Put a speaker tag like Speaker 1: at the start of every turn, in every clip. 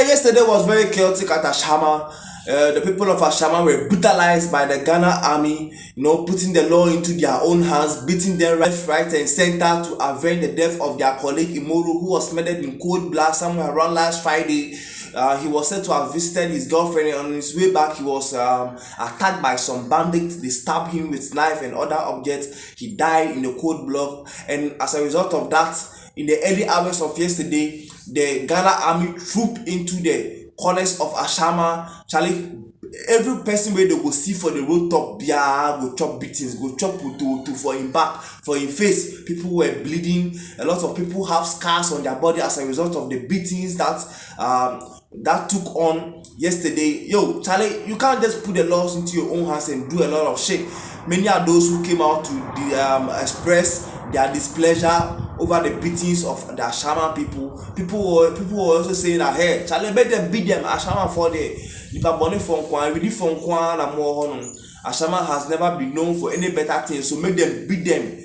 Speaker 1: Charlie, yesterday was very chaotic at Ashaiman. The people of Ashaiman were brutalized by the Ghana army, putting the law into their own hands, beating them left, right, and center to avenge the death of their colleague Imoro, who was murdered in cold blood somewhere around last Friday. He was said to have visited his girlfriend, and on his way back he was attacked by some bandits. They stabbed him with knife and other objects. He died in the cold blood, and as a result of that, in the early hours of yesterday, the Ghana army trooped into the corners of Ashaiman. Charlie, every person where they go see for the road top, go chop beatings, go chop to for him back, for him face. People were bleeding. A lot of people have scars on their body as a result of the beatings that took on yesterday. Yo, Charlie, you can't just put the laws into your own hands and do a lot of shit. Many are those who came out to express their displeasure over the beatings of the Ashaiman people. People were also saying that, hey, Charlie, make them beat them. Ashaiman for the money from Kwan, really from Kwan and more. Ashaiman has never been known for any better things, so make them beat them.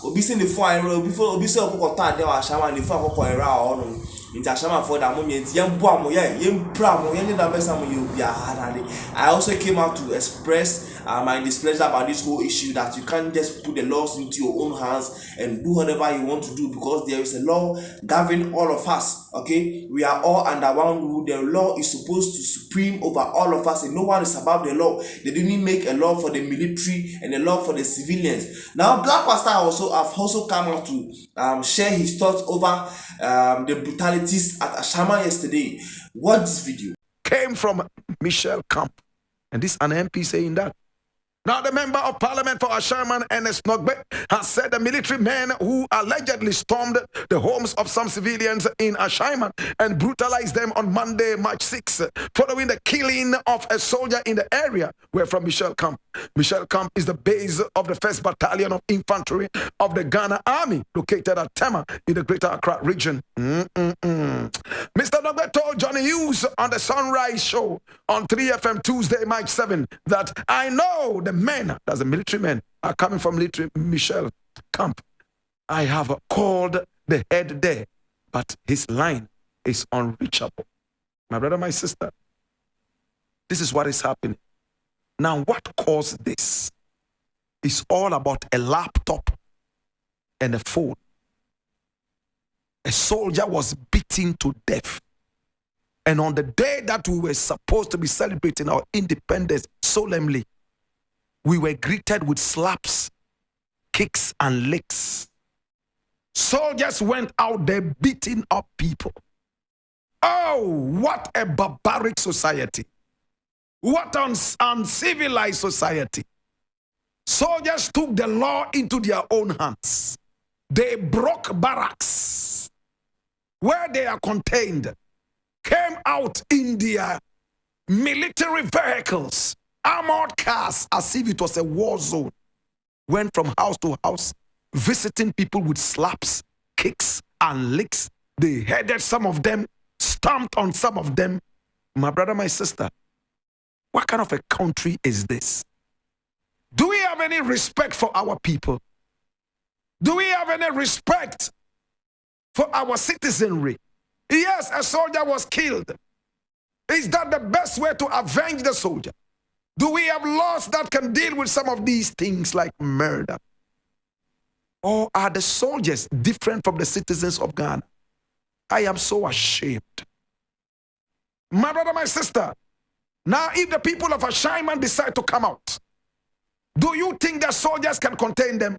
Speaker 1: Obi say the phone before Obi say okota dey Ashaiman the phone akoko era on into Ashaiman for that moment yem boa mo yem pra mo yem da besa mo you be I also came out to express my displeasure about this whole issue, that you can't just put the laws into your own hands and do whatever you want to do, because there is a law governing all of us. Okay, we are all under one rule. The law is supposed to supreme over all of us, and no one is above the law. They didn't make a law for the military and a law for the civilians. Now Blakk Rasta have also come out to share his thoughts over the brutalities at Ashaiman yesterday. Watch this video.
Speaker 2: Came from Michelle Camp, and this an MP saying that. Now, the member of parliament for Ashaiman, Ernest Nogbe, has said the military men who allegedly stormed the homes of some civilians in Ashaiman and brutalized them on Monday, March 6, following the killing of a soldier in the area, were from Michelle Camp. Michelle Camp is the base of the 1st Battalion of Infantry of the Ghana Army, located at Tema in the Greater Accra region. Mr. Nogbe told Johnny Hughes on the Sunrise Show on 3FM Tuesday, March 7, that I know the men, that's the military men, are coming from military Michelle Camp. I have called the head there, but his line is unreachable. My brother, my sister, this is what is happening. Now, what caused this? It's all about a laptop and a phone. A soldier was beaten to death. And on the day that we were supposed to be celebrating our independence solemnly, we were greeted with slaps, kicks, and licks. Soldiers went out there beating up people. Oh, what a barbaric society. What an uncivilized society. Soldiers took the law into their own hands. They broke barracks where they are contained, came out in their military vehicles, armored cars, as if it was a war zone, went from house to house, visiting people with slaps, kicks, and licks. They headed some of them, stamped on some of them. My brother, my sister, what kind of a country is this? Do we have any respect for our people? Do we have any respect for our citizenry? Yes, a soldier was killed. Is that the best way to avenge the soldier? Do we have laws that can deal with some of these things like murder? Or are the soldiers different from the citizens of Ghana? I am so ashamed. My brother, my sister, now if the people of Ashaiman decide to come out, do you think that soldiers can contain them?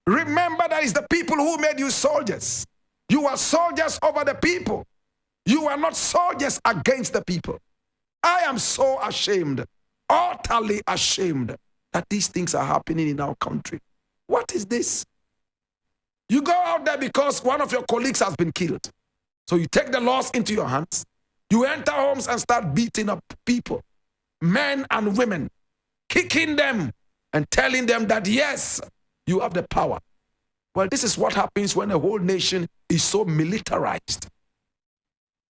Speaker 2: Remember that it's the people who made you soldiers. You are soldiers over the people. You are not soldiers against the people. I am so ashamed, utterly ashamed, that these things are happening in our country. What is this? You go out there because one of your colleagues has been killed. So you take the laws into your hands. You enter homes and start beating up people, men and women, kicking them and telling them that, yes, you have the power. Well, this is what happens when a whole nation is so militarized.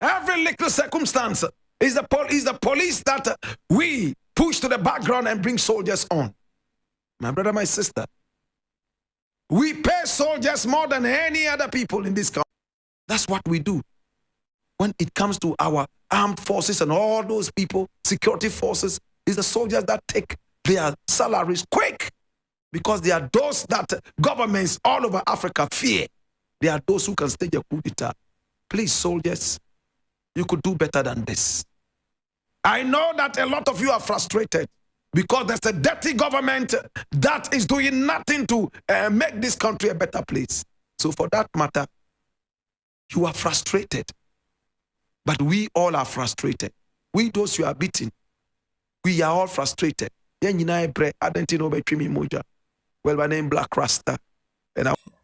Speaker 2: Every little circumstance is the police that we push to the background and bring soldiers on. My brother, my sister, we pay soldiers more than any other people in this country. That's what we do. when it comes to our armed forces and all those people, security forces, it's the soldiers that take their salaries quick, because they are those that governments all over Africa fear. They are those who can stage a coup d'etat. Please, soldiers, you could do better than this. I know that a lot of you are frustrated because there's a dirty government that is doing nothing to make this country a better place. So for that matter, you are frustrated. But we all are frustrated. We, those who are beaten, we are all frustrated. Well, my name Blakk Rasta.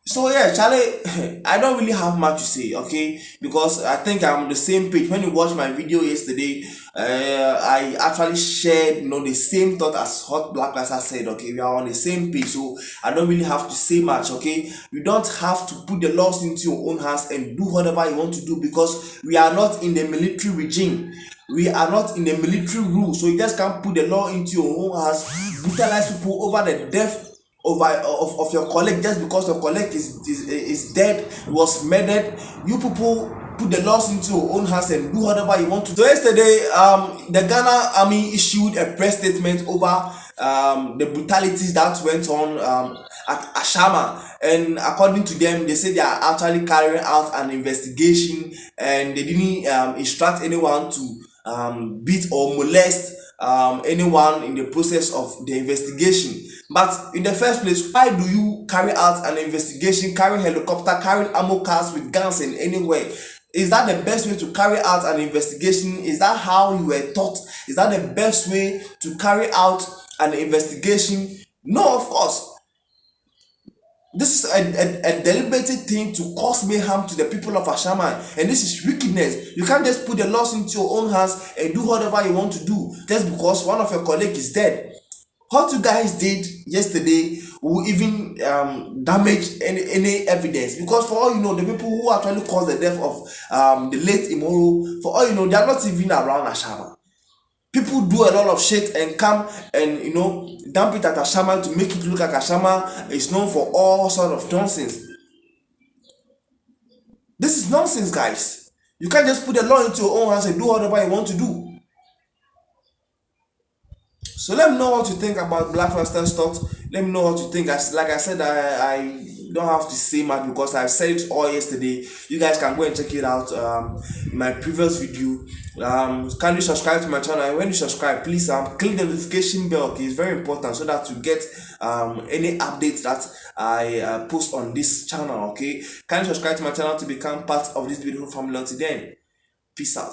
Speaker 1: So yeah, Charlie, I don't really have much to say, okay? Because I think I'm on the same page. When you watched my video yesterday, I actually shared, the same thought as what Blakk Rasta said, okay? We are on the same page, so I don't really have to say much, okay? You don't have to put the laws into your own hands and do whatever you want to do, because we are not in the military regime. We are not in the military rule, so you just can't put the law into your own hands, brutalize people over the death of your colleague just because your colleague is dead, was murdered. You people put the laws into your own hands and do whatever you want to do. So yesterday, the Ghana Army issued a press statement over the brutalities that went on at Ashaiman, and according to them, they said they are actually carrying out an investigation, and they didn't instruct anyone to beat or molest anyone in the process of the investigation. But in the first place, why do you carry out an investigation, carry helicopter, carry ammo cars with guns in anywhere? Is that the best way to carry out an investigation? Is that how you were taught? Is that the best way to carry out an investigation? No, of course. This is a deliberate thing to cause mayhem to the people of Ashaiman, and this is wickedness. You can't just put the laws into your own hands and do whatever you want to do just because one of your colleagues is dead. What you guys did yesterday will even damage any evidence, because for all you know, the people who actually caused the death of the late Imoro, for all you know, they are not even around Ashaiman. People do a lot of shit and come and dump it at Ashaiman to make it look like Ashaiman is known for all sort of nonsense. This is nonsense, guys. You can't just put the law into your own hands and do whatever you want to do. So let me know what you think about Blakk Rasta's thoughts. Let me know what you think. Like I said, I don't have to say much because I said it all yesterday. You guys can go and check it out in my previous video. Kindly subscribe to my channel, and when you subscribe, please click the notification bell. Okay, it's very important so that you get any updates that I post on this channel. Okay, kindly subscribe to my channel to become part of this beautiful family. Until then, peace out.